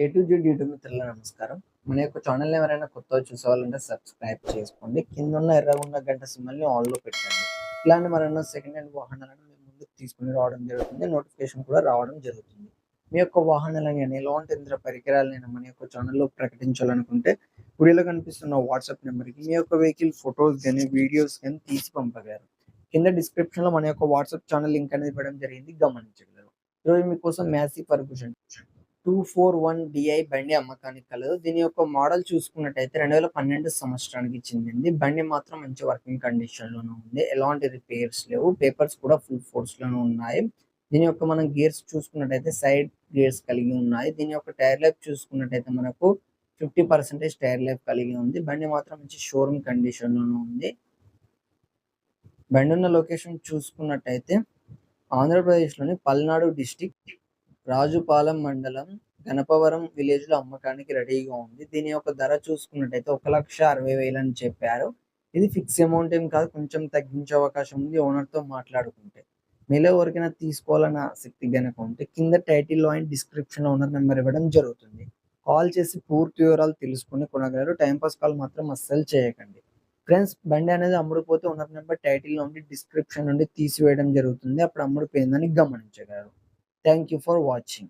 A to Z YouTube మిత్రుల నమస్కారం. మన యొక్క ఛానల్ని ఎవరైనా కొత్తగా చూసేవాళ్ళంటే సబ్స్క్రైబ్ చేసుకోండి. కింద ఉన్న ఎర్రగా ఉన్న గంట సింబల్ని ఆన్లో పెట్టండి. ఇలాంటి మరెన్నో సెకండ్ హ్యాండ్ వాహనాలను మేము ముందుకు తీసుకుని రావడం జరుగుతుంది. నోటిఫికేషన్ కూడా రావడం జరుగుతుంది. మీ యొక్క వాహనాలను కానీ ఎలాంటి యంత్ర పరికరాలైనా మన యొక్క ఛానల్లో ప్రకటించాలనుకుంటే వీడియోలో కనిపిస్తున్న వాట్సాప్ నెంబర్కి మీ యొక్క వెహికల్ ఫొటోస్ కానీ వీడియోస్ కానీ తీసి పంపగలరు. కింద డిస్క్రిప్షన్లో మన యొక్క వాట్సాప్ ఛానల్ లింక్ అనేది ఇవ్వడం జరిగింది, గమనించగలరు. ఈరోజు మీకోసం మ్యాసీ ఫర్గూసన్ 241 DI బండి అమ్మకానికి కలదు. దీని యొక్క మోడల్ చూసుకున్నట్టయితే 2012 సంవత్సరానికి చెందింది. బండి మాత్రం మంచి వర్కింగ్ కండిషన్ లోనే ఉంది. ఎలాంటి రిపేర్స్ లేవు. పేపర్స్ కూడా ఫుల్ ఫోర్స్ లోనే ఉన్నాయి. దీని యొక్క మనం గేర్స్ చూసుకున్నట్టయితే సైడ్ గేర్స్ కలిగి ఉన్నాయి. దీని యొక్క టైర్ లైఫ్ చూసుకున్నట్టయితే మనకు 50% టైర్ లైఫ్ కలిగి ఉంది. బండి మాత్రం మంచి షోరూమ్ కండిషన్ లోనే ఉంది. బండి ఉన్న లొకేషన్ చూసుకున్నట్టయితే ఆంధ్రప్రదేశ్లోని పల్నాడు డిస్టిక్ రాజుపాలెం మండలం గణపవరం విలేజ్ లో అమ్మకానికి రెడీగా ఉంది. దీని యొక్క ధర చూసుకున్నట్టయితే 1,60,000 అని చెప్పారు. ఇది ఫిక్స్ అమౌంట్ ఏం కాదు, కొంచెం తగ్గించే అవకాశం ఉంది ఓనర్ తో మాట్లాడుకుంటే. మీలో ఎవరికైనా తీసుకోవాలన్న ఆసక్తి గనక ఉంటే కింద టైటిల్ లో అండ్ డిస్క్రిప్షన్ లో ఓనర్ నెంబర్ ఇవ్వడం జరుగుతుంది. కాల్ చేసి పూర్తి వివరాలు తెలుసుకుని కొనగలరు. టైంపాస్ కాల్ మాత్రం అస్సలు చేయకండి. ఫ్రెండ్స్, బండి అనేది అమ్ముడుపోతే ఓనర్ నెంబర్ టైటిల్ నుండి డిస్క్రిప్షన్ నుండి తీసివేయడం జరుగుతుంది. అప్పుడు అమ్ముడుపోయిందని గమనించగలరు. Thank you for watching.